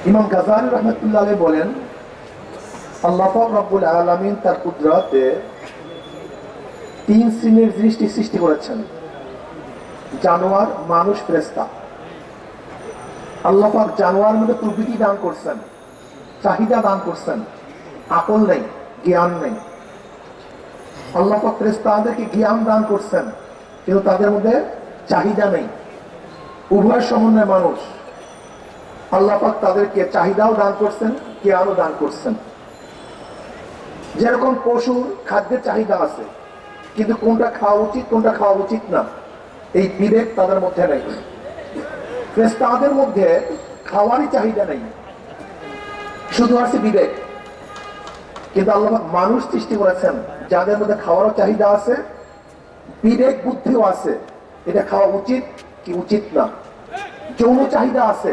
ইমাম গাজালি রহমতুল্লাহ আলাইহি বলেন, আল্লাহ পাক রব্বুল আলামিন তার কুদরতে তিন শ্রেণীর সৃষ্টি সৃষ্টি করেছেন: জানোয়ার, মানুষ, ফেরেশতা। আল্লাহ পাক জানোয়ার মধ্যে প্রবৃত্তি দান করছেন, চাহিদা দান করছেন, আকল নেই, জ্ঞান নেই। আল্লাহ পাক ফেরেশতাদেরকে জ্ঞান দান করছেন, কিন্তু তাদের মধ্যে চাহিদা নেই। উভয় সমন্বয় মানুষ। আল্লাহ পাক তাদেরকে চাহিদাও দান করছেন, জ্ঞানও দান করছেন। যেরকম পশুর খাদ্যের চাহিদা আছে, কিন্তু কোনটা খাওয়া উচিত কোনটা খাওয়া উচিত না, এই বিবেক তাদের মধ্যে নেই। ফেরেশতাদের মধ্যে খাওয়ারই চাহিদা নেই, শুধু আছে বিবেক। কিন্তু আল্লাহ পাক মানুষ সৃষ্টি করেছেন যাদের মধ্যে খাওয়ারও চাহিদা আছে, বিবেক বুদ্ধিও আছে, এটা খাওয়া উচিত কি উচিত না। যৌন চাহিদা আছে,